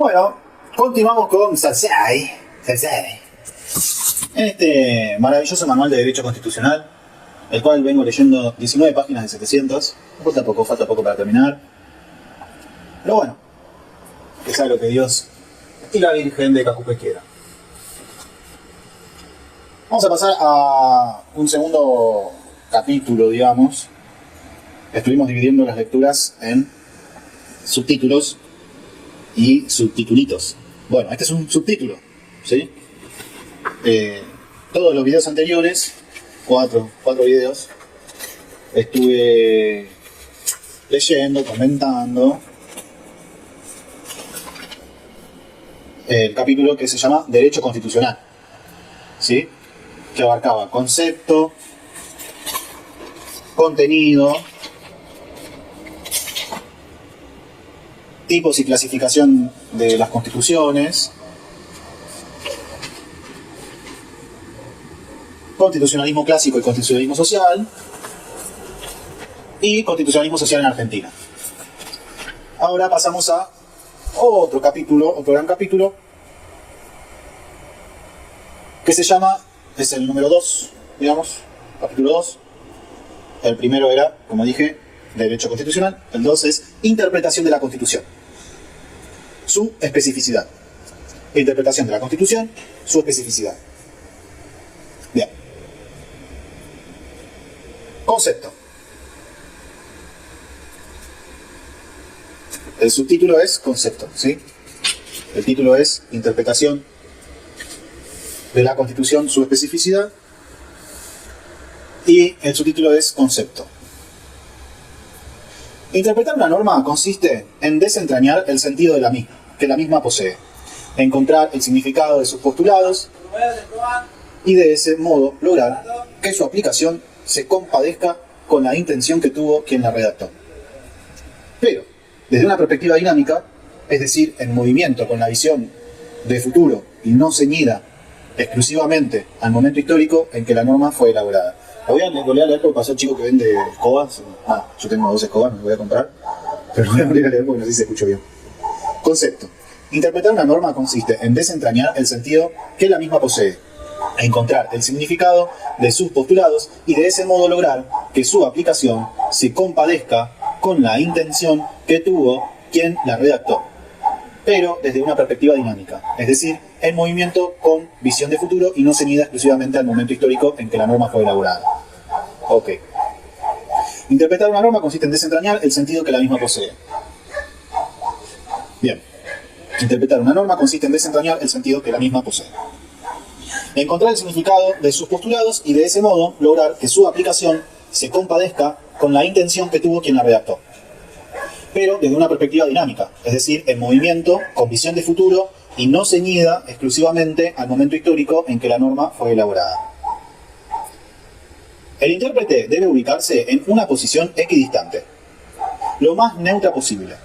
Bueno, continuamos con Sasai. En este maravilloso manual de Derecho Constitucional, el cual vengo leyendo 19 páginas de 700. Falta poco para terminar. Pero bueno, que sea lo que Dios y la Virgen de Cacupé quiera. Vamos a pasar a un segundo capítulo, digamos. Estuvimos dividiendo las lecturas en subtítulos y subtitulitos. Bueno, este es un subtítulo, ¿sí? Todos los videos anteriores, cuatro videos, estuve leyendo, comentando el capítulo que se llama Derecho Constitucional, ¿sí? Que abarcaba concepto, contenido, tipos y clasificación de las constituciones, constitucionalismo clásico y constitucionalismo social, y constitucionalismo social en Argentina. Ahora pasamos a otro gran capítulo, que se llama, es el número 2, digamos, capítulo 2. El primero era, como dije, Derecho Constitucional. El 2 es Interpretación de la Constitución. Su especificidad. Interpretación de la Constitución, su especificidad. Bien. Concepto. El subtítulo es concepto, ¿sí? El título es Interpretación de la Constitución, su especificidad. Y el subtítulo es concepto. Interpretar una norma consiste en desentrañar el sentido de la misma, que la misma posee, encontrar el significado de sus postulados y de ese modo lograr que su aplicación se compadezca con la intención que tuvo quien la redactó. Pero, desde una perspectiva dinámica, es decir, en movimiento con la visión de futuro y no ceñida exclusivamente al momento histórico en que la norma fue elaborada. Lo voy a leer porque pasó el chico que vende escobas. Yo tengo 2 escobas, me las voy a comprar. Pero lo voy a leer porque no sé si se escuchó bien. Concepto. Interpretar una norma consiste en desentrañar el sentido que la misma posee, encontrar el significado de sus postulados y de ese modo lograr que su aplicación se compadezca con la intención que tuvo quien la redactó, pero desde una perspectiva dinámica, es decir, en movimiento con visión de futuro y no ceñida exclusivamente al momento histórico en que la norma fue elaborada. Ok. Interpretar una norma consiste en desentrañar el sentido que la misma posee. Bien. Interpretar una norma consiste en desentrañar el sentido que la misma posee. Encontrar el significado de sus postulados y de ese modo lograr que su aplicación se compadezca con la intención que tuvo quien la redactó, pero desde una perspectiva dinámica, es decir, en movimiento, con visión de futuro y no ceñida exclusivamente al momento histórico en que la norma fue elaborada. El intérprete debe ubicarse en una posición equidistante, lo más neutra posible,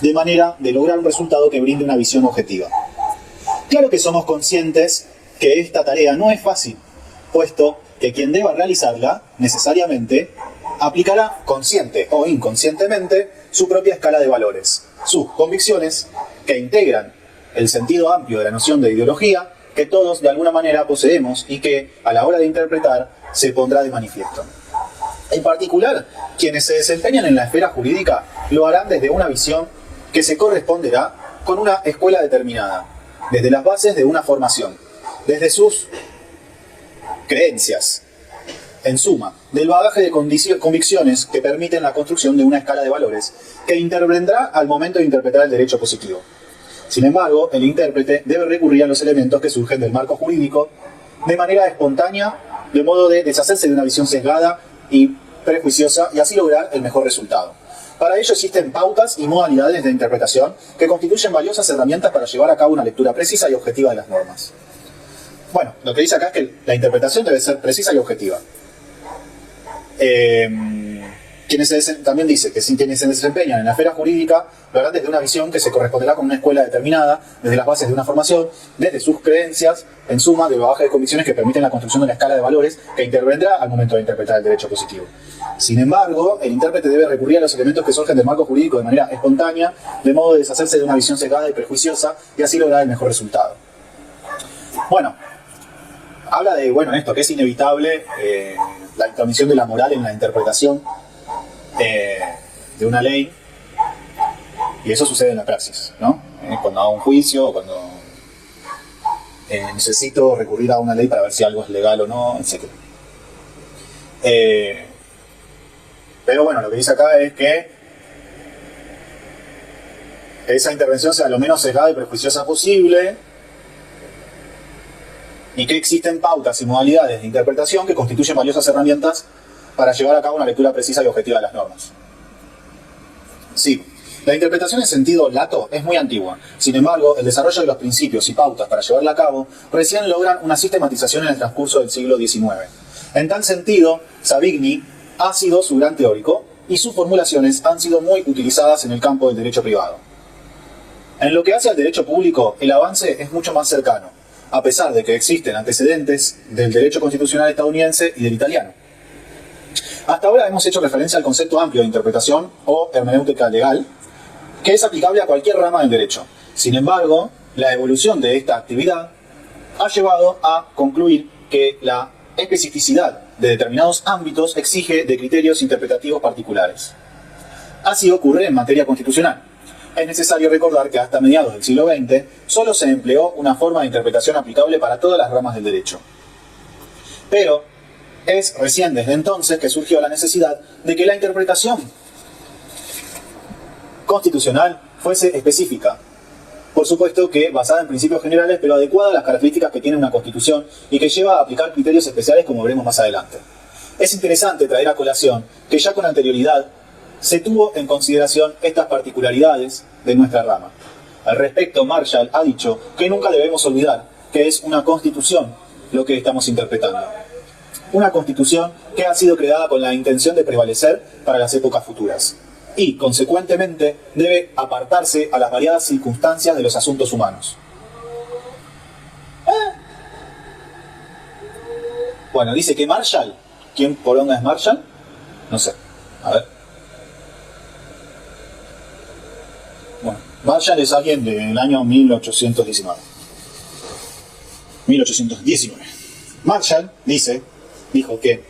de manera de lograr un resultado que brinde una visión objetiva. Claro que somos conscientes que esta tarea no es fácil, puesto que quien deba realizarla, necesariamente, aplicará consciente o inconscientemente su propia escala de valores, sus convicciones, que integran el sentido amplio de la noción de ideología que todos de alguna manera poseemos y que, a la hora de interpretar, se pondrá de manifiesto. En particular, quienes se desempeñan en la esfera jurídica lo harán desde una visión que se corresponderá con una escuela determinada, desde las bases de una formación, desde sus creencias, en suma, del bagaje de convicciones que permiten la construcción de una escala de valores que intervendrá al momento de interpretar el derecho positivo. Sin embargo, el intérprete debe recurrir a los elementos que surgen del marco jurídico de manera espontánea, de modo de deshacerse de una visión sesgada y prejuiciosa y así lograr el mejor resultado. Para ello existen pautas y modalidades de interpretación que constituyen valiosas herramientas para llevar a cabo una lectura precisa y objetiva de las normas. Bueno, lo que dice acá es que la interpretación debe ser precisa y objetiva. También dice que quienes se desempeñan en la esfera jurídica lo harán desde una visión que se corresponderá con una escuela determinada, desde las bases de una formación, desde sus creencias, en suma, del bagaje de convicciones que permiten la construcción de una escala de valores que intervendrá al momento de interpretar el derecho positivo. Sin embargo, el intérprete debe recurrir a los elementos que surgen del marco jurídico de manera espontánea, de modo de deshacerse de una visión sesgada y prejuiciosa, y así lograr el mejor resultado. Bueno, habla de, esto, que es inevitable la intromisión de la moral en la interpretación de una ley, y eso sucede en la praxis, ¿no? Cuando hago un juicio, o cuando necesito recurrir a una ley para ver si algo es legal o no, etc. Pero bueno, lo que dice acá es que esa intervención sea lo menos sesgada y prejuiciosa posible, y que existen pautas y modalidades de interpretación que constituyen valiosas herramientas para llevar a cabo una lectura precisa y objetiva de las normas. Sí, la interpretación en sentido lato es muy antigua. Sin embargo, el desarrollo de los principios y pautas para llevarla a cabo recién logran una sistematización en el transcurso del siglo XIX. En tal sentido, Savigny ha sido su gran teórico y sus formulaciones han sido muy utilizadas en el campo del derecho privado. En lo que hace al derecho público, el avance es mucho más cercano, a pesar de que existen antecedentes del derecho constitucional estadounidense y del italiano. Hasta ahora hemos hecho referencia al concepto amplio de interpretación o hermenéutica legal, que es aplicable a cualquier rama del derecho. Sin embargo, la evolución de esta actividad ha llevado a concluir que la especificidad de determinados ámbitos exige de criterios interpretativos particulares. Así ocurre en materia constitucional. Es necesario recordar que hasta mediados del siglo XX solo se empleó una forma de interpretación aplicable para todas las ramas del derecho. Pero es recién desde entonces que surgió la necesidad de que la interpretación constitucional fuese específica. Por supuesto que basada en principios generales, pero adecuada a las características que tiene una constitución y que lleva a aplicar criterios especiales, como veremos más adelante. Es interesante traer a colación que ya con anterioridad se tuvo en consideración estas particularidades de nuestra rama. Al respecto, Marshall ha dicho que nunca debemos olvidar que es una constitución lo que estamos interpretando. Una constitución que ha sido creada con la intención de prevalecer para las épocas futuras y, consecuentemente, debe apartarse a las variadas circunstancias de los asuntos humanos. Bueno, dice que Marshall, ¿quién poronga es Marshall? No sé, a ver. Bueno, Marshall es alguien del año 1819. 1819. Marshall dijo que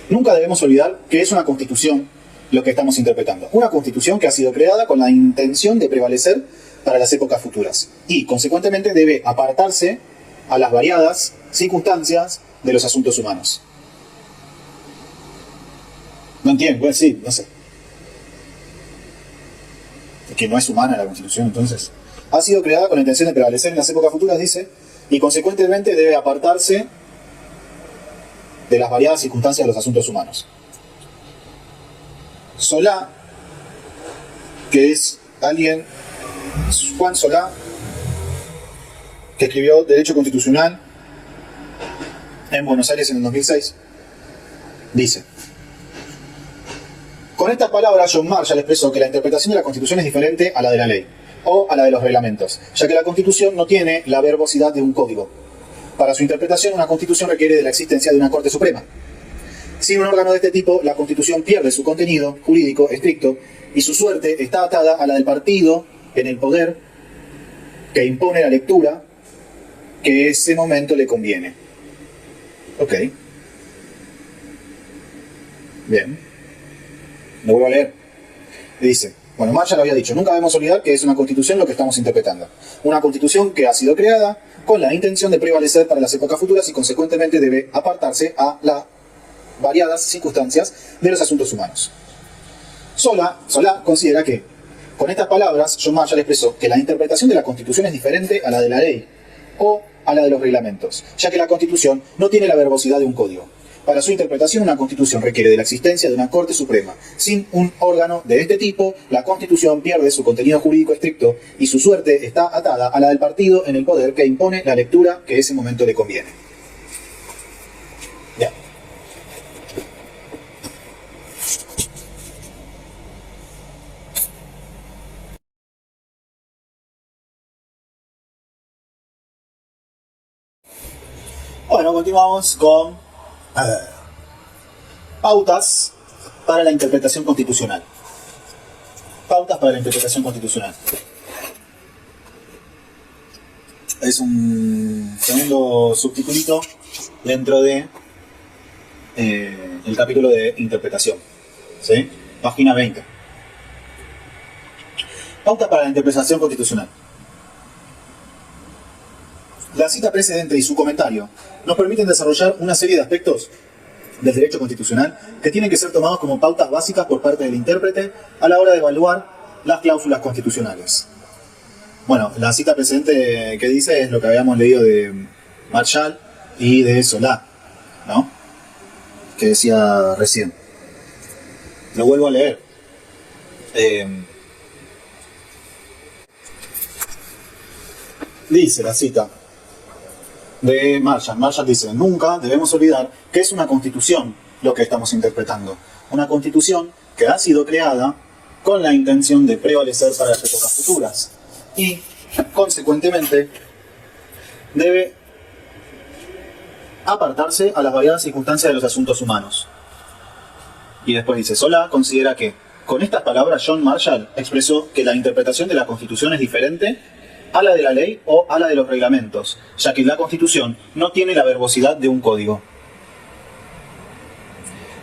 nunca debemos olvidar que es una constitución lo que estamos interpretando. Una constitución que ha sido creada con la intención de prevalecer para las épocas futuras y, consecuentemente, debe apartarse a las variadas circunstancias de los asuntos humanos. No entiendo, bueno, sí, no sé. Que no es humana la Constitución, entonces. Ha sido creada con la intención de prevalecer en las épocas futuras, dice, y consecuentemente debe apartarse de las variadas circunstancias de los asuntos humanos. Solá, que es alguien, Juan Solá, que escribió Derecho Constitucional en Buenos Aires en el 2006, dice: con estas palabras, John Marshall expresó que la interpretación de la Constitución es diferente a la de la ley, o a la de los reglamentos, ya que la Constitución no tiene la verbosidad de un código. Para su interpretación, una Constitución requiere de la existencia de una Corte Suprema. Sin un órgano de este tipo, la Constitución pierde su contenido jurídico estricto y su suerte está atada a la del partido en el poder que impone la lectura que ese momento le conviene. Ok. Bien. Lo vuelvo a leer. Dice, bueno, Marshall había dicho, nunca debemos olvidar que es una constitución lo que estamos interpretando. Una constitución que ha sido creada con la intención de prevalecer para las épocas futuras y consecuentemente debe apartarse a las variadas circunstancias de los asuntos humanos. Solá considera que, con estas palabras, John Marshall expresó que la interpretación de la Constitución es diferente a la de la ley o a la de los reglamentos, ya que la Constitución no tiene la verbosidad de un código. Para su interpretación, una Constitución requiere de la existencia de una Corte Suprema. Sin un órgano de este tipo, la Constitución pierde su contenido jurídico estricto y su suerte está atada a la del partido en el poder que impone la lectura que ese momento le conviene. Ya. Bueno, continuamos con pautas para la interpretación constitucional. Pautas para la interpretación constitucional. Es un segundo subtitulito dentro de el capítulo de interpretación. ¿Sí? Página 20. Pautas para la interpretación constitucional. La cita precedente y su comentario nos permiten desarrollar una serie de aspectos del derecho constitucional que tienen que ser tomados como pautas básicas por parte del intérprete a la hora de evaluar las cláusulas constitucionales. Bueno, la cita precedente que dice es lo que habíamos leído de Marshall y de Solá, ¿no? Que decía recién. Lo vuelvo a leer. Dice la cita de Marshall. Marshall dice: nunca debemos olvidar que es una constitución lo que estamos interpretando. Una constitución que ha sido creada con la intención de prevalecer para las épocas futuras. Y, consecuentemente, debe apartarse a las variadas circunstancias de los asuntos humanos. Y después dice: Solá considera que, con estas palabras, John Marshall expresó que la interpretación de la Constitución es diferente a la de la ley o a la de los reglamentos, ya que la Constitución no tiene la verbosidad de un código.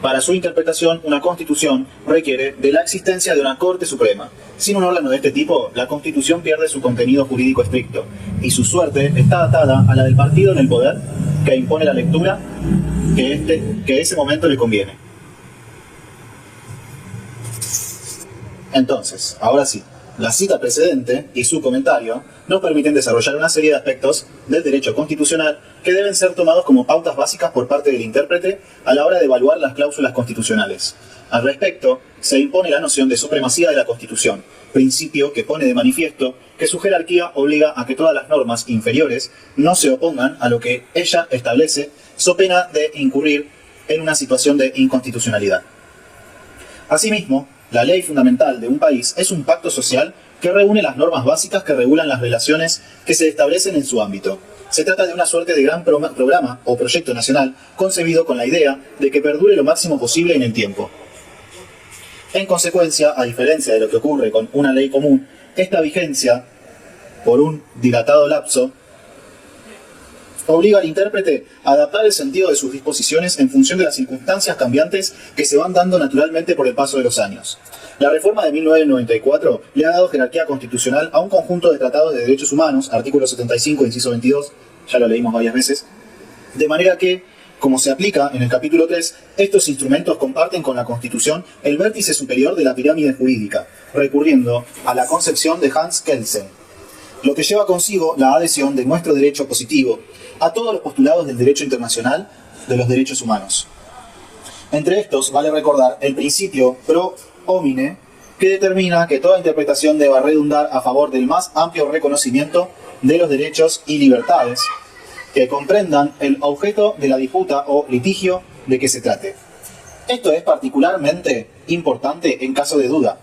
Para su interpretación, una Constitución requiere de la existencia de una Corte Suprema. Sin un órgano de este tipo, la Constitución pierde su contenido jurídico estricto, y su suerte está atada a la del partido en el poder que impone la lectura que ese momento le conviene. Entonces, ahora sí, la cita precedente y su comentario nos permiten desarrollar una serie de aspectos del derecho constitucional que deben ser tomados como pautas básicas por parte del intérprete a la hora de evaluar las cláusulas constitucionales. Al respecto, se impone la noción de supremacía de la Constitución, principio que pone de manifiesto que su jerarquía obliga a que todas las normas inferiores no se opongan a lo que ella establece, so pena de incurrir en una situación de inconstitucionalidad. Asimismo, la ley fundamental de un país es un pacto social que reúne las normas básicas que regulan las relaciones que se establecen en su ámbito. Se trata de una suerte de gran programa o proyecto nacional concebido con la idea de que perdure lo máximo posible en el tiempo. En consecuencia, a diferencia de lo que ocurre con una ley común, esta vigencia, por un dilatado lapso, obliga al intérprete a adaptar el sentido de sus disposiciones en función de las circunstancias cambiantes que se van dando naturalmente por el paso de los años. La reforma de 1994 le ha dado jerarquía constitucional a un conjunto de tratados de derechos humanos, artículo 75, inciso 22, ya lo leímos varias veces, de manera que, como se aplica en el capítulo 3, estos instrumentos comparten con la Constitución el vértice superior de la pirámide jurídica, recurriendo a la concepción de Hans Kelsen, lo que lleva consigo la adhesión de nuestro derecho positivo a todos los postulados del derecho internacional de los derechos humanos. Entre estos, vale recordar el principio pro homine, que determina que toda interpretación deba redundar a favor del más amplio reconocimiento de los derechos y libertades que comprendan el objeto de la disputa o litigio de que se trate. Esto es particularmente importante en caso de duda.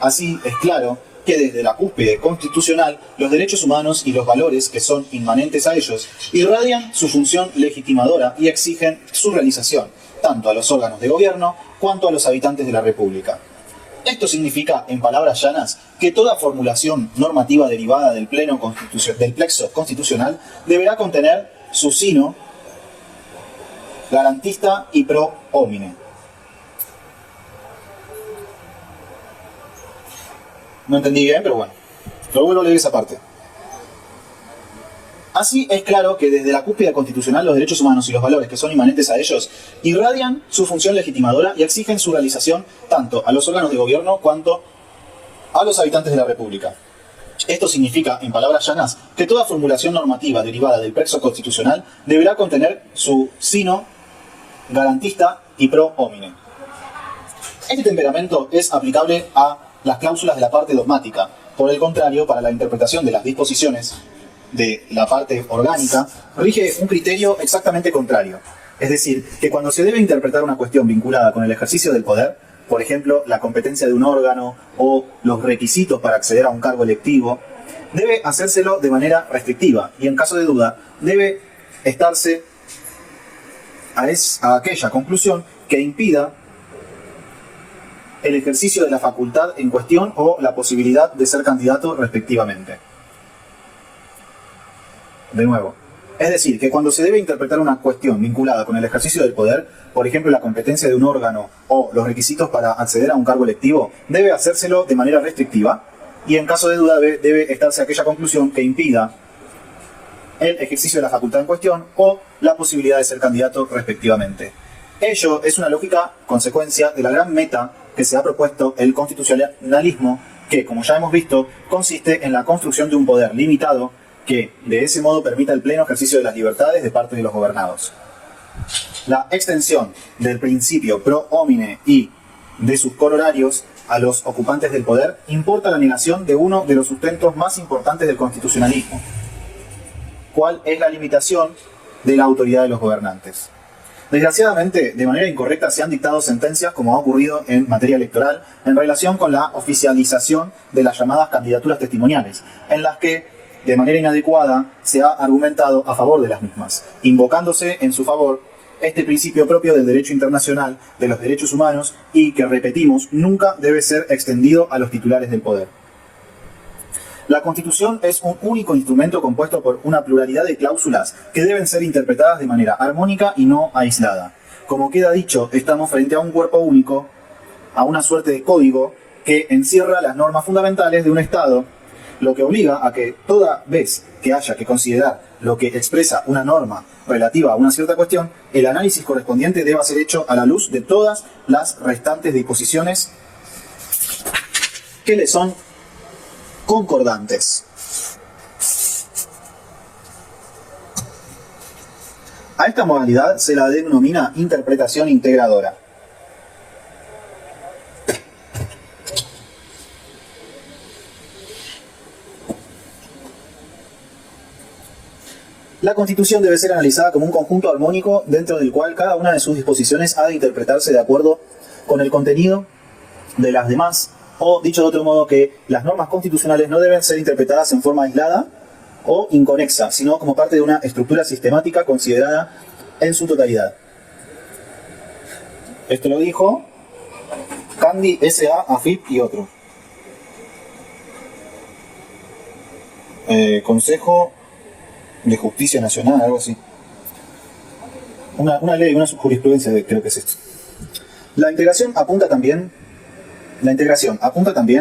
Así es claro que desde la cúspide constitucional los derechos humanos y los valores que son inmanentes a ellos irradian su función legitimadora y exigen su realización, tanto a los órganos de gobierno cuanto a los habitantes de la República. Esto significa, en palabras llanas, que toda formulación normativa derivada del plexo constitucional deberá contener su sino garantista y pro homine. No entendí bien, pero bueno. Lo vuelvo a leer esa parte. Así es claro que desde la cúspide constitucional los derechos humanos y los valores que son inmanentes a ellos irradian su función legitimadora y exigen su realización tanto a los órganos de gobierno cuanto a los habitantes de la República. Esto significa, en palabras llanas, que toda formulación normativa derivada del plexo constitucional deberá contener su sino garantista y pro homine. Este temperamento es aplicable a las cláusulas de la parte dogmática. Por el contrario, para la interpretación de las disposiciones de la parte orgánica, rige un criterio exactamente contrario. Es decir, que cuando se debe interpretar una cuestión vinculada con el ejercicio del poder, por ejemplo, la competencia de un órgano o los requisitos para acceder a un cargo electivo, debe hacérselo de manera restrictiva y, en caso de duda, debe estarse a aquella conclusión que impida el ejercicio de la facultad en cuestión o la posibilidad de ser candidato respectivamente. De nuevo, es decir, que cuando se debe interpretar una cuestión vinculada con el ejercicio del poder, por ejemplo la competencia de un órgano o los requisitos para acceder a un cargo electivo, debe hacérselo de manera restrictiva y en caso de duda debe estarse aquella conclusión que impida el ejercicio de la facultad en cuestión o la posibilidad de ser candidato respectivamente. Ello es una lógica consecuencia de la gran meta que se ha propuesto el constitucionalismo, que, como ya hemos visto, consiste en la construcción de un poder limitado que, de ese modo, permita el pleno ejercicio de las libertades de parte de los gobernados. La extensión del principio pro homine y de sus corolarios a los ocupantes del poder importa la negación de uno de los sustentos más importantes del constitucionalismo, cuál es la limitación de la autoridad de los gobernantes. Desgraciadamente, de manera incorrecta se han dictado sentencias, como ha ocurrido en materia electoral, en relación con la oficialización de las llamadas candidaturas testimoniales, en las que, de manera inadecuada, se ha argumentado a favor de las mismas, invocándose en su favor este principio propio del derecho internacional, de los derechos humanos, y que, repetimos, nunca debe ser extendido a los titulares del poder. La Constitución es un único instrumento compuesto por una pluralidad de cláusulas que deben ser interpretadas de manera armónica y no aislada. Como queda dicho, estamos frente a un cuerpo único, a una suerte de código que encierra las normas fundamentales de un Estado, lo que obliga a que toda vez que haya que considerar lo que expresa una norma relativa a una cierta cuestión, el análisis correspondiente deba ser hecho a la luz de todas las restantes disposiciones que le son concordantes. A esta modalidad se la denomina interpretación integradora. La Constitución debe ser analizada como un conjunto armónico dentro del cual cada una de sus disposiciones ha de interpretarse de acuerdo con el contenido de las demás, o dicho de otro modo, que las normas constitucionales no deben ser interpretadas en forma aislada o inconexa, sino como parte de una estructura sistemática considerada en su totalidad. Esto lo dijo Candy, S.A., AFIP y otro. Consejo de Justicia Nacional, algo así. Una ley, una jurisprudencia, creo que es esto. La integración apunta también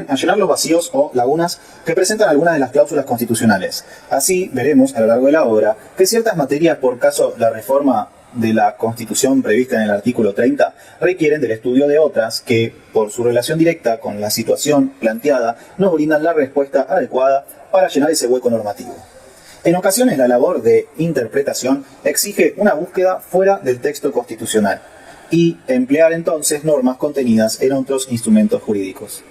a llenar los vacíos o lagunas que presentan algunas de las cláusulas constitucionales. Así veremos a lo largo de la obra que ciertas materias, por caso la reforma de la Constitución prevista en el artículo 30, requieren del estudio de otras que, por su relación directa con la situación planteada, nos brindan la respuesta adecuada para llenar ese hueco normativo. En ocasiones la labor de interpretación exige una búsqueda fuera del texto constitucional y emplear entonces normas contenidas en otros instrumentos jurídicos.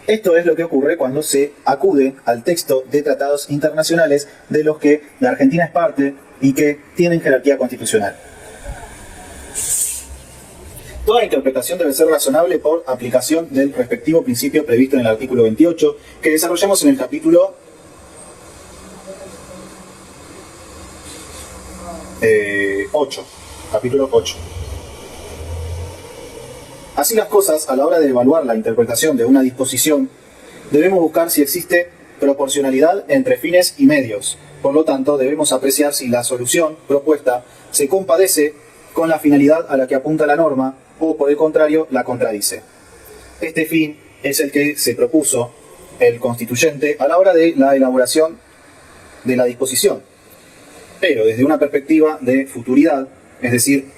Esto es lo que ocurre cuando se acude al texto de tratados internacionales de los que la Argentina es parte y que tienen jerarquía constitucional. Toda interpretación debe ser razonable por aplicación del respectivo principio previsto en el artículo 28, que desarrollamos en el capítulo 8. Capítulo 8. Así las cosas, a la hora de evaluar la interpretación de una disposición, debemos buscar si existe proporcionalidad entre fines y medios. Por lo tanto, debemos apreciar si la solución propuesta se compadece con la finalidad a la que apunta la norma o, por el contrario, la contradice. Este fin es el que se propuso el constituyente a la hora de la elaboración de la disposición, pero desde una perspectiva de futuridad, es decir,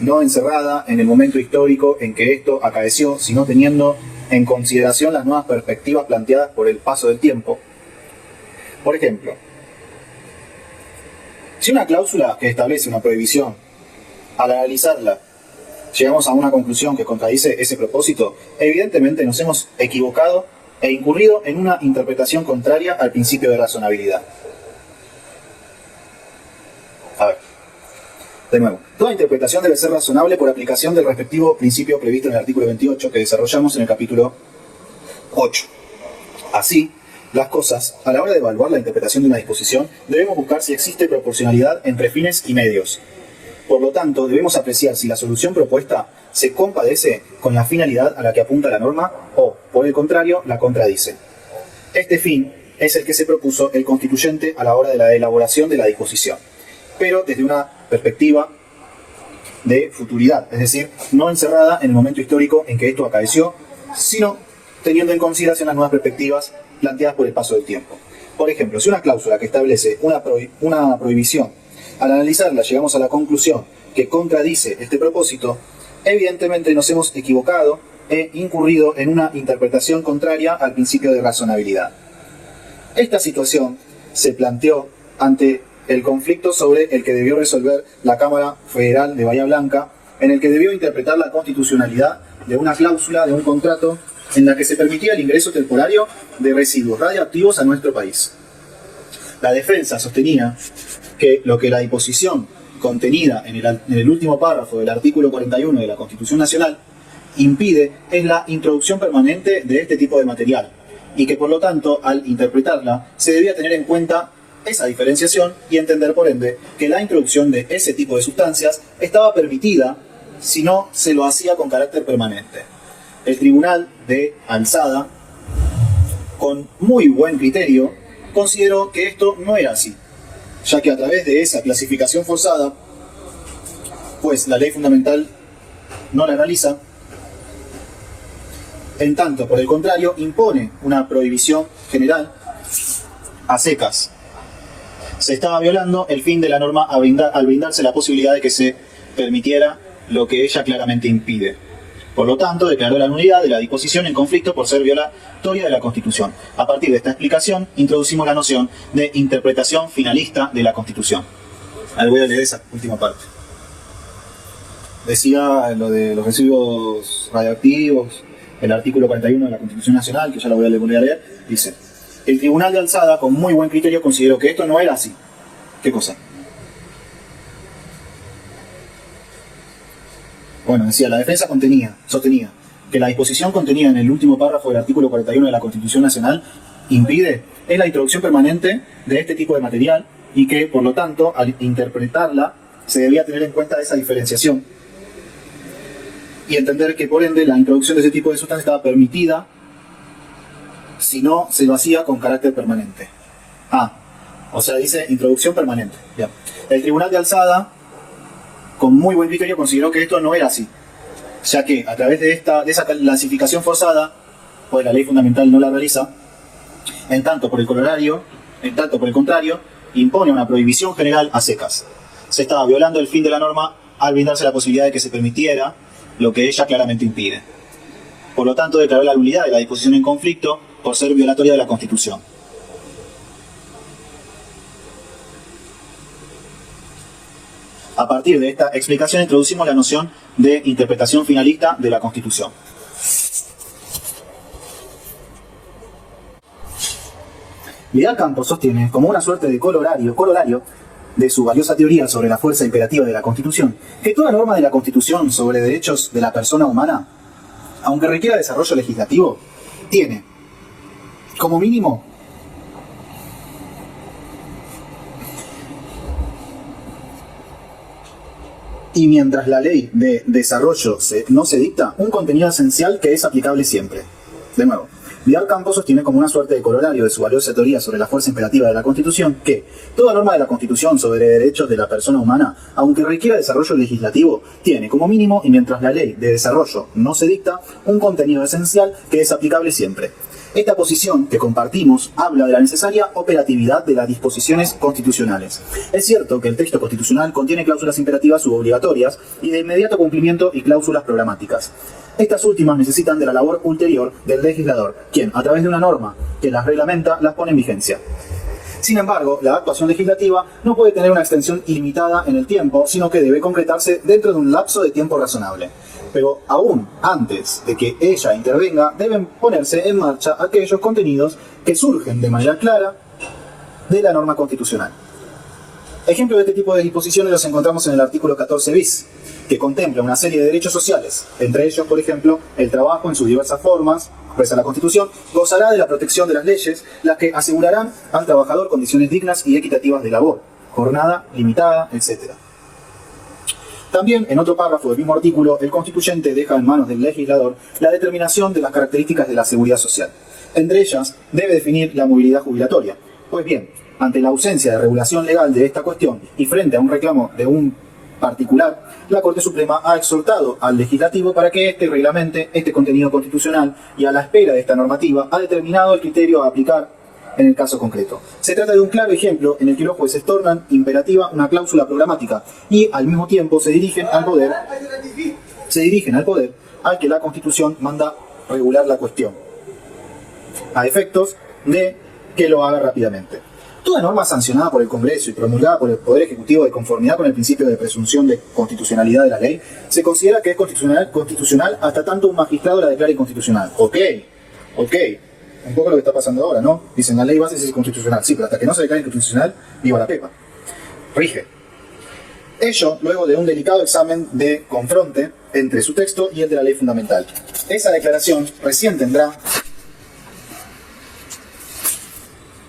no encerrada en el momento histórico en que esto acaeció, sino teniendo en consideración las nuevas perspectivas planteadas por el paso del tiempo. Por ejemplo, si una cláusula que establece una prohibición, al analizarla, llegamos a una conclusión que contradice ese propósito, evidentemente nos hemos equivocado e incurrido en una interpretación contraria al principio de razonabilidad. A ver, de nuevo, toda interpretación debe ser razonable por aplicación del respectivo principio previsto en el artículo 28 que desarrollamos en el capítulo 8. Así, las cosas, a la hora de evaluar la interpretación de una disposición, debemos buscar si existe proporcionalidad entre fines y medios. Por lo tanto, debemos apreciar si la solución propuesta se compadece con la finalidad a la que apunta la norma o, por el contrario, la contradice. Este fin es el que se propuso el constituyente a la hora de la elaboración de la disposición, pero desde una perspectiva de futuridad, es decir, no encerrada en el momento histórico en que esto acaeció, sino teniendo en consideración las nuevas perspectivas planteadas por el paso del tiempo. Por ejemplo, si una cláusula que establece una prohibición, al analizarla llegamos a la conclusión que contradice este propósito, evidentemente nos hemos equivocado e incurrido en una interpretación contraria al principio de razonabilidad. Esta situación se planteó ante el conflicto sobre el que debió resolver la Cámara Federal de Bahía Blanca, en el que debió interpretar la constitucionalidad de una cláusula de un contrato en la que se permitía el ingreso temporario de residuos radioactivos a nuestro país. La defensa sostenía que lo que la disposición contenida en el último párrafo del artículo 41 de la Constitución Nacional impide es la introducción permanente de este tipo de material, y que por lo tanto, al interpretarla, se debía tener en cuenta esa diferenciación y entender por ende que la introducción de ese tipo de sustancias estaba permitida si no se lo hacía con carácter permanente. El Tribunal de Alzada, con muy buen criterio, consideró que esto no era así, ya que a través de esa clasificación forzada, pues la ley fundamental no la analiza, en tanto, por el contrario, impone una prohibición general a secas. Se estaba violando el fin de la norma al brindarse la posibilidad de que se permitiera lo que ella claramente impide. Por lo tanto, declaró la nulidad de la disposición en conflicto por ser violatoria de la Constitución. A partir de esta explicación, introducimos la noción de interpretación finalista de la Constitución. Ahora voy a leer esa última parte. Decía lo de los residuos radioactivos, el artículo 41 de la Constitución Nacional, que ya lo voy a leer, dice: el Tribunal de Alzada, con muy buen criterio, consideró que esto no era así. ¿Qué cosa? Bueno, decía, la defensa sostenía que la disposición contenida en el último párrafo del artículo 41 de la Constitución Nacional impide es la introducción permanente de este tipo de material, y que, por lo tanto, al interpretarla, se debía tener en cuenta esa diferenciación y entender que, por ende, la introducción de ese tipo de sustancia estaba permitida si no se lo hacía con carácter permanente. O sea, dice introducción permanente. Bien. El Tribunal de Alzada, con muy buen criterio, consideró que esto no era así, ya que a través de esa clasificación forzada, pues la ley fundamental no la realiza, en tanto por el contrario, impone una prohibición general a secas. Se estaba violando el fin de la norma al brindarse la posibilidad de que se permitiera lo que ella claramente impide. Por lo tanto, declaró la nulidad de la disposición en conflicto por ser violatoria de la Constitución. A partir de esta explicación introducimos la noción de interpretación finalista de la Constitución. Vidal Campos sostiene, como una suerte de corolario de su valiosa teoría sobre la fuerza imperativa de la Constitución, que toda norma de la Constitución sobre derechos de la persona humana, aunque requiera desarrollo legislativo, tiene, como mínimo, y mientras la ley de desarrollo no se dicta, un contenido esencial que es aplicable siempre. De nuevo, Vidal Campos sostiene, como una suerte de corolario de su valiosa teoría sobre la fuerza imperativa de la Constitución, que toda norma de la Constitución sobre derechos de la persona humana, aunque requiera desarrollo legislativo, tiene como mínimo, y mientras la ley de desarrollo no se dicta, un contenido esencial que es aplicable siempre. Esta posición, que compartimos, habla de la necesaria operatividad de las disposiciones constitucionales. Es cierto que el texto constitucional contiene cláusulas imperativas subobligatorias y de inmediato cumplimiento y cláusulas programáticas. Estas últimas necesitan de la labor ulterior del legislador, quien, a través de una norma que las reglamenta, las pone en vigencia. Sin embargo, la actuación legislativa no puede tener una extensión ilimitada en el tiempo, sino que debe concretarse dentro de un lapso de tiempo razonable. Pero aún antes de que ella intervenga, deben ponerse en marcha aquellos contenidos que surgen de manera clara de la norma constitucional. Ejemplos de este tipo de disposiciones los encontramos en el artículo 14 bis, que contempla una serie de derechos sociales, entre ellos, por ejemplo, el trabajo en sus diversas formas, expresa la Constitución, gozará de la protección de las leyes, las que asegurarán al trabajador condiciones dignas y equitativas de labor, jornada limitada, etc. También, en otro párrafo del mismo artículo, el constituyente deja en manos del legislador la determinación de las características de la seguridad social. Entre ellas, debe definir la movilidad jubilatoria. Pues bien, ante la ausencia de regulación legal de esta cuestión y frente a un reclamo de un particular, la Corte Suprema ha exhortado al legislativo para que éste reglamente este contenido constitucional y a la espera de esta normativa ha determinado el criterio a aplicar en el caso concreto. Se trata de un claro ejemplo en el que los jueces tornan imperativa una cláusula programática y al mismo tiempo se dirigen al poder al que la Constitución manda regular la cuestión, a efectos de que lo haga rápidamente. Toda norma sancionada por el Congreso y promulgada por el Poder Ejecutivo de conformidad con el principio de presunción de constitucionalidad de la ley, se considera que es constitucional hasta tanto un magistrado la declare inconstitucional. Ok. Un poco lo que está pasando ahora, ¿no? Dicen, la ley base es constitucional. Sí, pero hasta que no se declare inconstitucional, viva la pepa. Rige. Ello luego de un delicado examen de confronte entre su texto y el de la ley fundamental. Esa declaración recién tendrá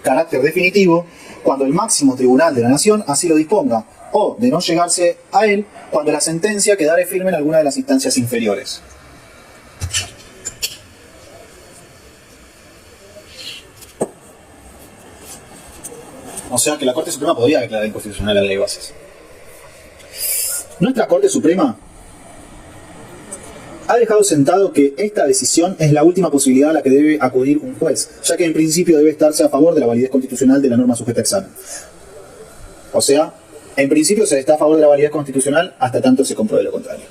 carácter definitivo cuando el máximo tribunal de la nación así lo disponga, o de no llegarse a él cuando la sentencia quedare firme en alguna de las instancias inferiores. O sea que la Corte Suprema podría declarar inconstitucional la ley de bases. Nuestra Corte Suprema ha dejado sentado que esta decisión es la última posibilidad a la que debe acudir un juez, ya que en principio debe estarse a favor de la validez constitucional de la norma sujeta a examen. O sea, en principio se está a favor de la validez constitucional hasta tanto se compruebe lo contrario.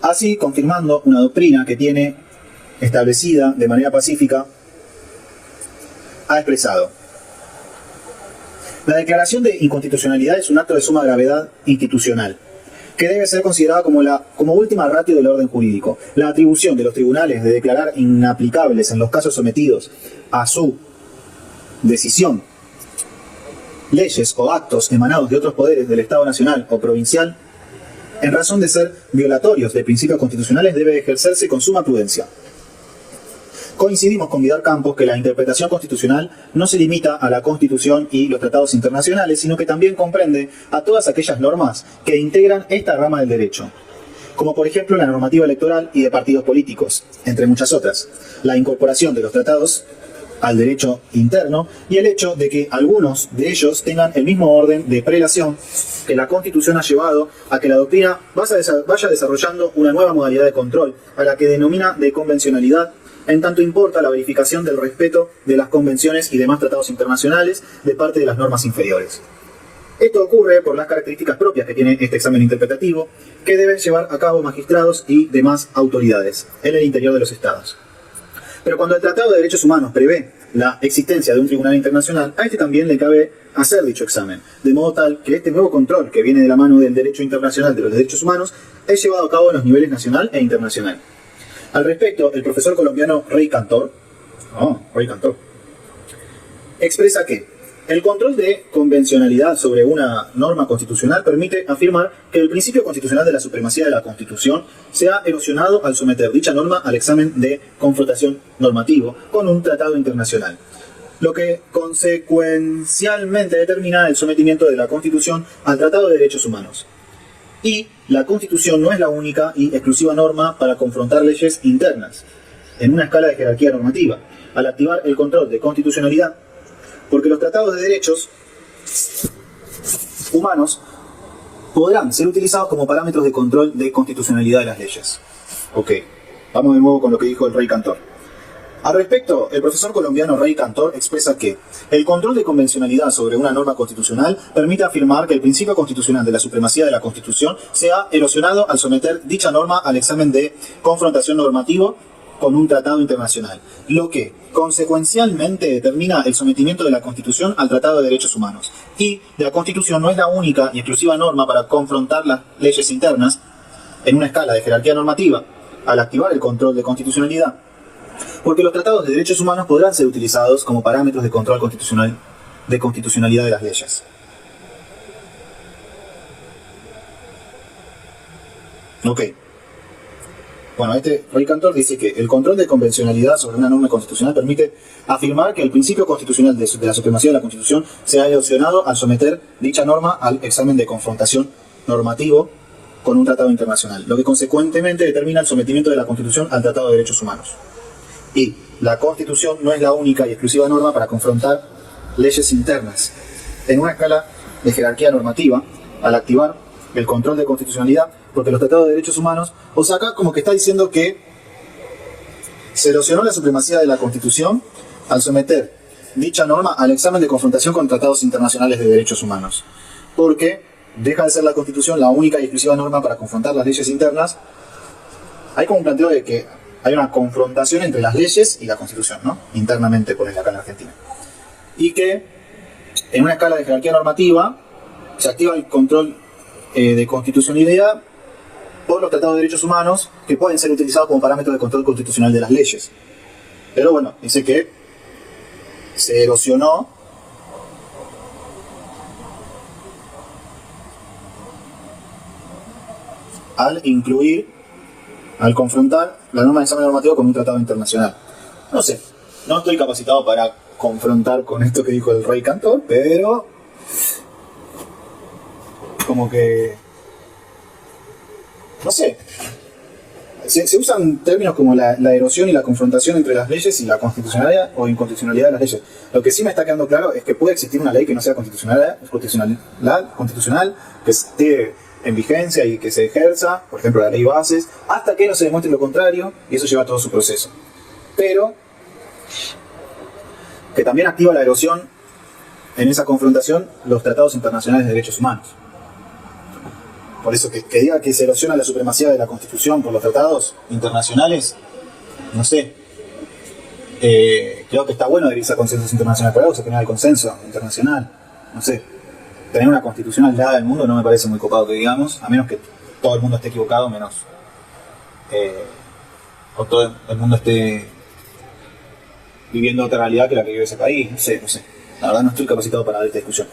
Así, confirmando una doctrina que tiene establecida de manera pacífica, ha expresado: la declaración de inconstitucionalidad es un acto de suma gravedad institucional, que debe ser considerada como última ratio del orden jurídico. La atribución de los tribunales de declarar inaplicables en los casos sometidos a su decisión leyes o actos emanados de otros poderes del Estado nacional o provincial, en razón de ser violatorios de principios constitucionales, debe ejercerse con suma prudencia. Coincidimos con Vidal Campos que la interpretación constitucional no se limita a la Constitución y los tratados internacionales, sino que también comprende a todas aquellas normas que integran esta rama del derecho, como por ejemplo la normativa electoral y de partidos políticos, entre muchas otras, la incorporación de los tratados al derecho interno y el hecho de que algunos de ellos tengan el mismo orden de prelación que la Constitución ha llevado a que la doctrina vaya desarrollando una nueva modalidad de control, a la que denomina de convencionalidad, en tanto importa la verificación del respeto de las convenciones y demás tratados internacionales de parte de las normas inferiores. Esto ocurre por las características propias que tiene este examen interpretativo, que deben llevar a cabo magistrados y demás autoridades en el interior de los estados. Pero cuando el Tratado de Derechos Humanos prevé la existencia de un tribunal internacional, a este también le cabe hacer dicho examen, de modo tal que este nuevo control que viene de la mano del derecho internacional de los derechos humanos es llevado a cabo en los niveles nacional e internacional. Al respecto, el profesor colombiano Rey Cantor expresa que el control de convencionalidad sobre una norma constitucional permite afirmar que el principio constitucional de la supremacía de la Constitución se ha erosionado al someter dicha norma al examen de confrontación normativo con un tratado internacional, lo que consecuencialmente determina el sometimiento de la Constitución al Tratado de Derechos Humanos. Y la Constitución no es la única y exclusiva norma para confrontar leyes internas, en una escala de jerarquía normativa, al activar el control de constitucionalidad, porque los tratados de derechos humanos podrán ser utilizados como parámetros de control de constitucionalidad de las leyes. Ok, vamos de nuevo con lo que dijo el Rey Cantor. Al respecto, el profesor colombiano Rey Cantor expresa que el control de convencionalidad sobre una norma constitucional permite afirmar que el principio constitucional de la supremacía de la Constitución se ha erosionado al someter dicha norma al examen de confrontación normativo con un tratado internacional, lo que consecuencialmente determina el sometimiento de la Constitución al Tratado de Derechos Humanos. Y la Constitución no es la única y exclusiva norma para confrontar las leyes internas en una escala de jerarquía normativa, al activar el control de constitucionalidad, porque los tratados de derechos humanos podrán ser utilizados como parámetros de control de constitucionalidad de las leyes. Ok. Bueno, Rey Cantor dice que el control de convencionalidad sobre una norma constitucional permite afirmar que el principio constitucional de la supremacía de la Constitución se ha erosionado al someter dicha norma al examen de confrontación normativo con un tratado internacional, lo que consecuentemente determina el sometimiento de la Constitución al Tratado de Derechos Humanos. Y la Constitución no es la única y exclusiva norma para confrontar leyes internas. En una escala de jerarquía normativa, al activar el control de constitucionalidad, porque los tratados de derechos humanos, o sea, acá como que está diciendo que se erosionó la supremacía de la Constitución al someter dicha norma al examen de confrontación con tratados internacionales de derechos humanos. Porque deja de ser la Constitución la única y exclusiva norma para confrontar las leyes internas. Hay como un planteo de que hay una confrontación entre las leyes y la Constitución, ¿no? Internamente, por ejemplo, acá en Argentina. Y que en una escala de jerarquía normativa se activa el control de constitucionalidad por los tratados de derechos humanos que pueden ser utilizados como parámetros de control constitucional de las leyes. Pero bueno, dice que se erosionó al incluir, al confrontar la norma de examen normativo con un tratado internacional. No sé, no estoy capacitado para confrontar con esto que dijo el rey Cantor, pero como que, no sé, se usan términos como la erosión y la confrontación entre las leyes y la constitucionalidad o inconstitucionalidad de las leyes. Lo que sí me está quedando claro es que puede existir una ley que no sea constitucional, que esté en vigencia y que se ejerza, por ejemplo la ley bases, hasta que no se demuestre lo contrario, y eso lleva todo su proceso. Pero que también activa la erosión en esa confrontación los tratados internacionales de derechos humanos. Por eso que diga que se erosiona la supremacía de la Constitución por los tratados internacionales, no sé. Creo que está bueno adherirse a consensos internacionales, pero algo se genera el consenso internacional. No sé. Tener una constitución aislada del mundo no me parece muy copado que digamos, a menos que todo el mundo esté equivocado, menos. O todo el mundo esté viviendo otra realidad que la que vive ese país. No sé. La verdad no estoy capacitado para dar esta discusión.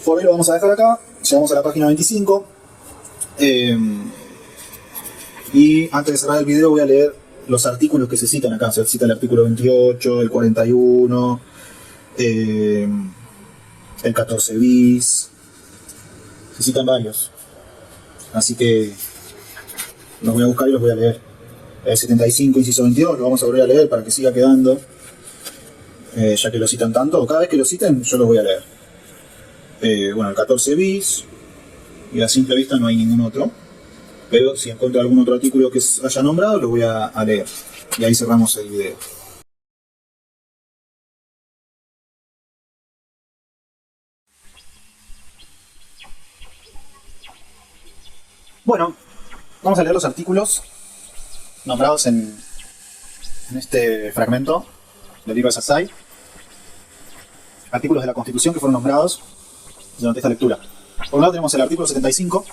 Por hoy lo vamos a dejar acá. Llegamos a la página 25. Y antes de cerrar el video voy a leer los artículos que se citan acá. Se cita el artículo 28, el 41, el 14 bis. Se citan varios. Así que los voy a buscar y los voy a leer. El 75, inciso 22, lo vamos a volver a leer para que siga quedando. Ya que lo citan tanto, cada vez que lo citen yo los voy a leer. Bueno, el 14 bis, y a simple vista no hay ningún otro, pero si encuentro algún otro artículo que haya nombrado lo voy a leer, y ahí cerramos el video. Bueno, vamos a leer los artículos nombrados en este fragmento del libro de Sassay. Artículos de la Constitución que fueron nombrados durante esta lectura. Por un lado tenemos el artículo 75,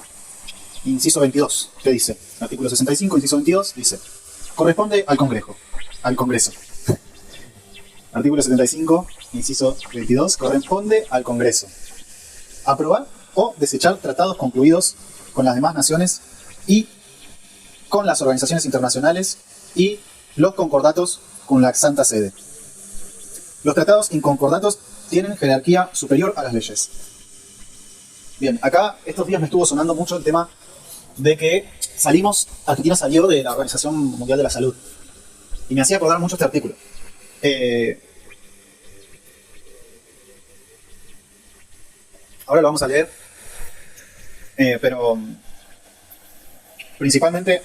inciso 22, que dice, artículo 65, inciso 22, dice, corresponde al Congreso. Artículo 75, inciso 22, corresponde al Congreso aprobar o desechar tratados concluidos con las demás naciones y con las organizaciones internacionales y los concordatos con la Santa Sede. Los tratados inconcordatos tienen jerarquía superior a las leyes. Bien, acá estos días me estuvo sonando mucho el tema de que Argentina salió de la Organización Mundial de la Salud. Y me hacía acordar mucho este artículo. Ahora lo vamos a leer, pero principalmente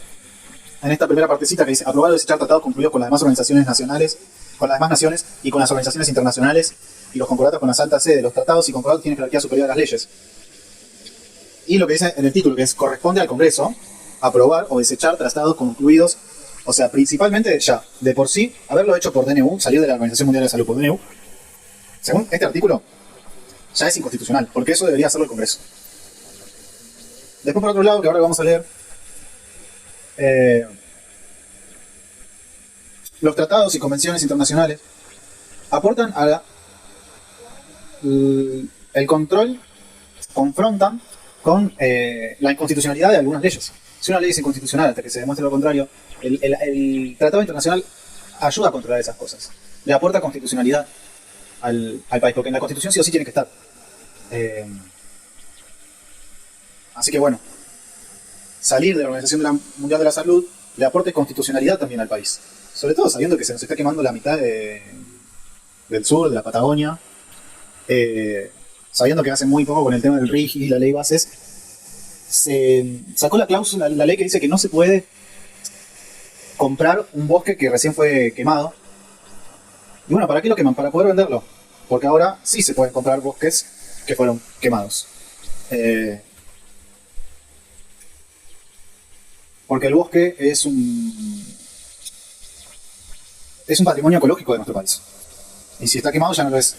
en esta primera partecita que dice aprobar o desechar tratados concluidos con las demás organizaciones nacionales, con las demás naciones y con las organizaciones internacionales y los concordatos con la Santa Sede. Los tratados y concordatos tienen jerarquía superior a las leyes. Y lo que dice en el título, que es corresponde al Congreso aprobar o desechar tratados concluidos, o sea, principalmente ya, de por sí, haberlo hecho por DNU, salir de la Organización Mundial de la Salud por DNU, según este artículo, ya es inconstitucional, porque eso debería hacerlo el Congreso. Después, por otro lado, que ahora vamos a leer, los tratados y convenciones internacionales aportan a el control, confrontan con la inconstitucionalidad de algunas leyes. Si una ley es inconstitucional hasta que se demuestre lo contrario, el tratado internacional ayuda a controlar esas cosas. Le aporta constitucionalidad al país, porque en la Constitución sí o sí tiene que estar. Así que bueno, salir de la Organización Mundial de la Salud le aporte constitucionalidad también al país. Sobre todo sabiendo que se nos está quemando la mitad del sur, de la Patagonia, sabiendo que hace muy poco con el tema del RIGI y la ley bases, se sacó la cláusula, la ley que dice que no se puede comprar un bosque que recién fue quemado. Y bueno, ¿para qué lo queman? Para poder venderlo. Porque ahora sí se pueden comprar bosques que fueron quemados. Porque el bosque es un patrimonio ecológico de nuestro país. Y si está quemado ya no lo es.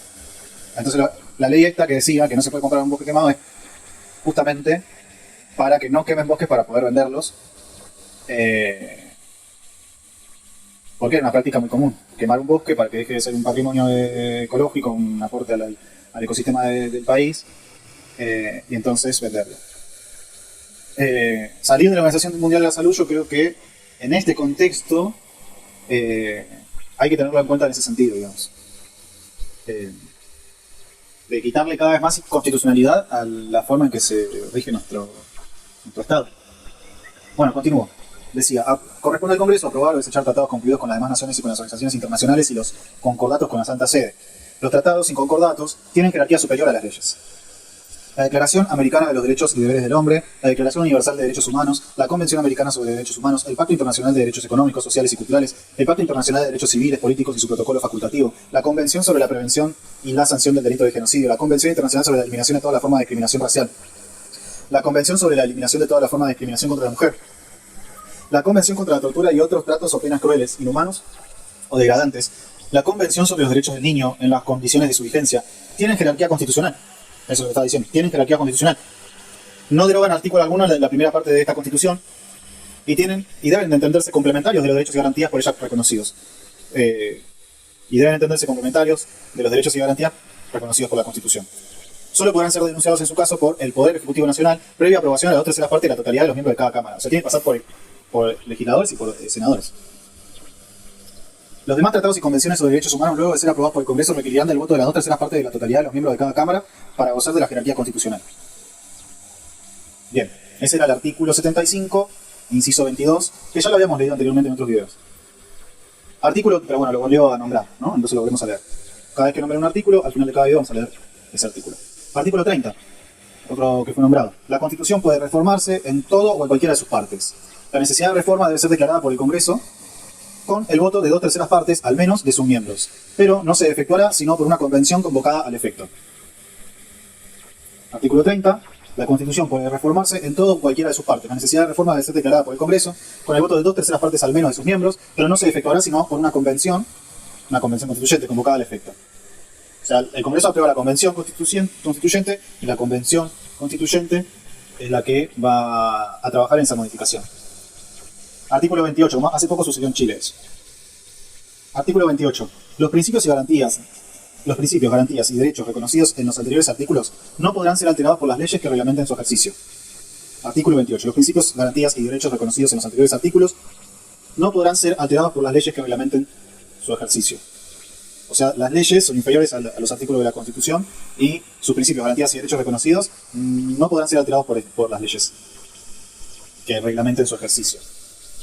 Entonces la ley esta que decía que no se puede comprar un bosque quemado es justamente para que no quemen bosques para poder venderlos. Porque es una práctica muy común. Quemar un bosque para que deje de ser un patrimonio ecológico, un aporte al ecosistema del país, y entonces venderlo. Salir de la Organización Mundial de la Salud, yo creo que en este contexto hay que tenerlo en cuenta en ese sentido, digamos. De quitarle cada vez más constitucionalidad a la forma en que se rige nuestro Estado. Bueno, continúo. Decía, corresponde al Congreso aprobar o desechar tratados concluidos con las demás naciones y con las organizaciones internacionales y los concordatos con la Santa Sede. Los tratados sin concordatos tienen jerarquía superior a las leyes. La Declaración Americana de los Derechos y Deberes del Hombre, la Declaración Universal de Derechos Humanos, la Convención Americana sobre Derechos Humanos, el Pacto Internacional de Derechos Económicos, Sociales y Culturales, el Pacto Internacional de Derechos Civiles, Políticos y su protocolo facultativo, la Convención sobre la Prevención y la Sanción del Delito de Genocidio, la Convención Internacional sobre la Eliminación de toda la forma de discriminación racial, la Convención sobre la Eliminación de toda la forma de discriminación contra la mujer, la Convención contra la Tortura y otros tratos o penas crueles, inhumanos o degradantes, la Convención sobre los Derechos del Niño en las condiciones de su vigencia, tienen jerarquía constitucional. Eso es lo que estaba diciendo. Tienen jerarquía constitucional. No derogan artículo alguno de la primera parte de esta Constitución y deben de entenderse complementarios de los derechos y garantías por ellas reconocidos. Y deben entenderse complementarios de los derechos y garantías reconocidos por la Constitución. Solo podrán ser denunciados en su caso por el Poder Ejecutivo Nacional previa aprobación a la 2/3 parte de la totalidad de los miembros de cada Cámara. O sea, tiene que pasar por legisladores y por senadores. Los demás tratados y convenciones sobre derechos humanos, luego de ser aprobados por el Congreso, requerirán del voto de las 2/3 partes de la totalidad de los miembros de cada Cámara para gozar de la jerarquía constitucional. Bien, ese era el artículo 75, inciso 22, que ya lo habíamos leído anteriormente en otros videos. Artículo, pero bueno, lo volvió a nombrar, ¿no? Entonces lo volvemos a leer. Cada vez que nombre un artículo, al final de cada video vamos a leer ese artículo. Artículo 30, otro que fue nombrado. La Constitución puede reformarse en todo o en cualquiera de sus partes. La necesidad de reforma debe ser declarada por el Congreso con el voto de 2/3 partes, al menos, de sus miembros, pero no se efectuará sino por una convención convocada al efecto. Artículo 30. La Constitución puede reformarse en todo o cualquiera de sus partes. La necesidad de reforma debe ser declarada por el Congreso con el voto de 2/3 partes, al menos, de sus miembros, pero no se efectuará sino por una convención constituyente convocada al efecto. O sea, el Congreso aprueba la convención constituyente y la convención constituyente es la que va a trabajar en esa modificación. Artículo 28, como hace poco sucedió en Chile eso. Artículo 28. Los principios, garantías y derechos reconocidos en los anteriores artículos no podrán ser alterados por las leyes que reglamenten su ejercicio. Artículo 28. Los principios, garantías y derechos reconocidos en los anteriores artículos no podrán ser alterados por las leyes que reglamenten su ejercicio. O sea, las leyes son inferiores a los artículos de la Constitución y sus principios, garantías y derechos reconocidos no podrán ser alterados por las leyes que reglamenten su ejercicio.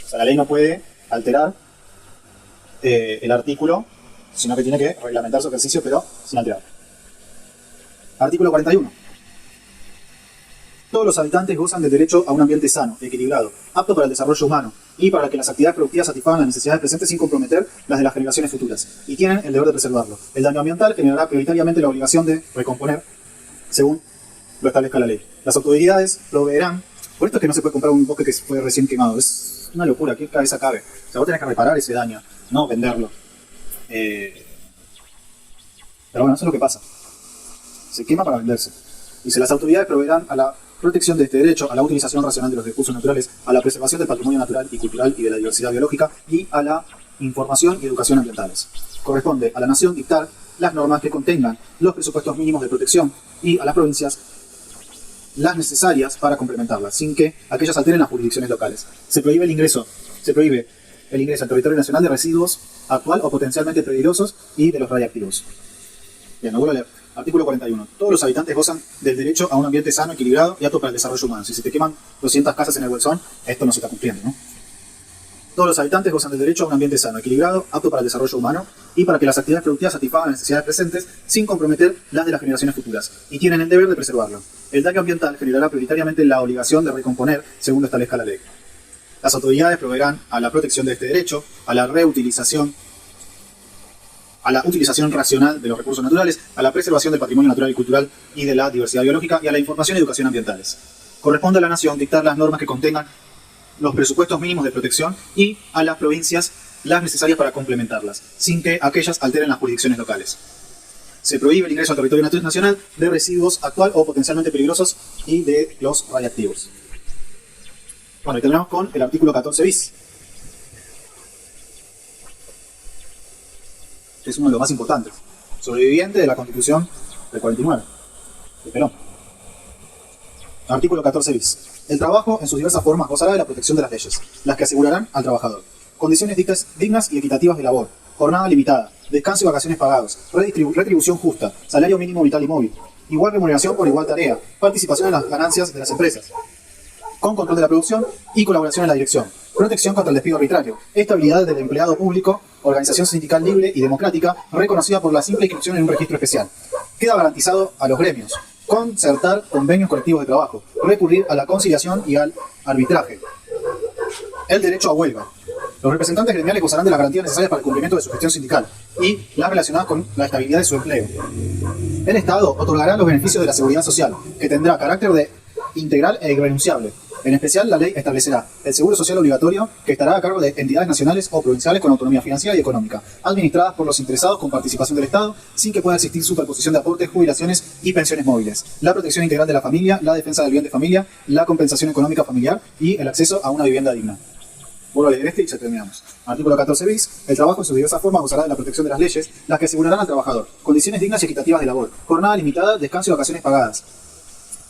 O sea, la ley no puede alterar el artículo, sino que tiene que reglamentar su ejercicio, pero sin alterar. Artículo 41. Todos los habitantes gozan del derecho a un ambiente sano, equilibrado, apto para el desarrollo humano y para que las actividades productivas satisfagan las necesidades presentes sin comprometer las de las generaciones futuras, y tienen el deber de preservarlo. El daño ambiental generará prioritariamente la obligación de recomponer, según lo establezca la ley. Las autoridades proveerán. Por esto es que no se puede comprar un bosque que fue recién quemado. Es una locura, ¿qué cabeza cabe? O sea, vos tenés que reparar ese daño, no venderlo. Pero bueno, eso es lo que pasa. Se quema para venderse. Dice, las autoridades proveerán a la protección de este derecho, a la utilización racional de los recursos naturales, a la preservación del patrimonio natural y cultural y de la diversidad biológica y a la información y educación ambientales. Corresponde a la nación dictar las normas que contengan los presupuestos mínimos de protección y a las provincias las necesarias para complementarlas, sin que aquellas alteren las jurisdicciones locales. Se prohíbe el ingreso al territorio nacional de residuos actual o potencialmente peligrosos y de los radiactivos. Bien, lo vuelvo a leer. Artículo 41. Todos los habitantes gozan del derecho a un ambiente sano, equilibrado y apto para el desarrollo humano. Si se te queman 200 casas en el Bolsón, esto no se está cumpliendo, ¿no? Todos los habitantes gozan del derecho a un ambiente sano, equilibrado, apto para el desarrollo humano y para que las actividades productivas satisfagan las necesidades presentes sin comprometer las de las generaciones futuras, y tienen el deber de preservarlo. El daño ambiental generará prioritariamente la obligación de recomponer según lo establezca la ley. Las autoridades proveerán a la protección de este derecho, a la reutilización, a la utilización racional de los recursos naturales, a la preservación del patrimonio natural y cultural y de la diversidad biológica, y a la información y educación ambientales. Corresponde a la nación dictar las normas que contengan los presupuestos mínimos de protección y a las provincias las necesarias para complementarlas, sin que aquellas alteren las jurisdicciones locales. Se prohíbe el ingreso al territorio nacional de residuos actual o potencialmente peligrosos y de los radiactivos. Bueno, y terminamos con el artículo 14 bis. Es uno de los más importantes. Sobreviviente de la Constitución del 49, de Perón. Artículo 14 bis. El trabajo, en sus diversas formas, gozará de la protección de las leyes, las que asegurarán al trabajador condiciones dignas y equitativas de labor, jornada limitada, descanso y vacaciones pagados, retribución justa, salario mínimo vital y móvil, igual remuneración por igual tarea, participación en las ganancias de las empresas, con control de la producción y colaboración en la dirección, protección contra el despido arbitrario, estabilidad del empleado público, organización sindical libre y democrática, reconocida por la simple inscripción en un registro especial. Queda garantizado a los gremios concertar convenios colectivos de trabajo, recurrir a la conciliación y al arbitraje. El derecho a huelga. Los representantes gremiales gozarán de las garantías necesarias para el cumplimiento de su gestión sindical y las relacionadas con la estabilidad de su empleo. El Estado otorgará los beneficios de la seguridad social, que tendrá carácter de integral e irrenunciable. En especial, la ley establecerá el seguro social obligatorio, que estará a cargo de entidades nacionales o provinciales con autonomía financiera y económica, administradas por los interesados con participación del Estado, sin que pueda existir superposición de aportes, jubilaciones y pensiones móviles. La protección integral de la familia, la defensa del bien de familia, la compensación económica familiar y el acceso a una vivienda digna. Vuelvo a leer este y ya terminamos. Artículo 14 bis. El trabajo en sus diversas formas gozará de la protección de las leyes, las que asegurarán al trabajador condiciones dignas y equitativas de labor, jornada limitada, descanso y vacaciones pagadas,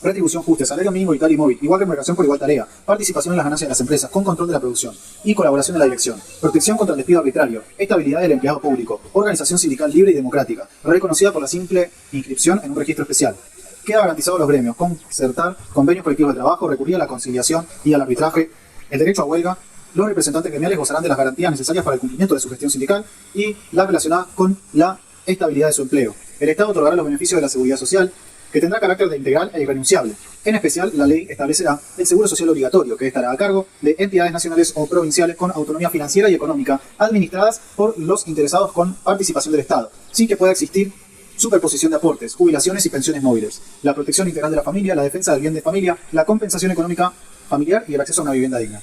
retribución justa, salario mínimo vital y móvil, igual remuneración por igual tarea, participación en las ganancias de las empresas, con control de la producción y colaboración en la dirección, protección contra el despido arbitrario, estabilidad del empleado público, organización sindical libre y democrática, reconocida por la simple inscripción en un registro especial. Queda garantizado a los gremios concertar convenios colectivos de trabajo, recurrir a la conciliación y al arbitraje, el derecho a huelga. Los representantes gremiales gozarán de las garantías necesarias para el cumplimiento de su gestión sindical y las relacionadas con la estabilidad de su empleo. El Estado otorgará los beneficios de la seguridad social, que tendrá carácter de integral e irrenunciable. En especial, la ley establecerá el seguro social obligatorio, que estará a cargo de entidades nacionales o provinciales con autonomía financiera y económica, administradas por los interesados con participación del Estado, sin que pueda existir superposición de aportes, jubilaciones y pensiones móviles. La protección integral de la familia, la defensa del bien de familia, la compensación económica familiar y el acceso a una vivienda digna.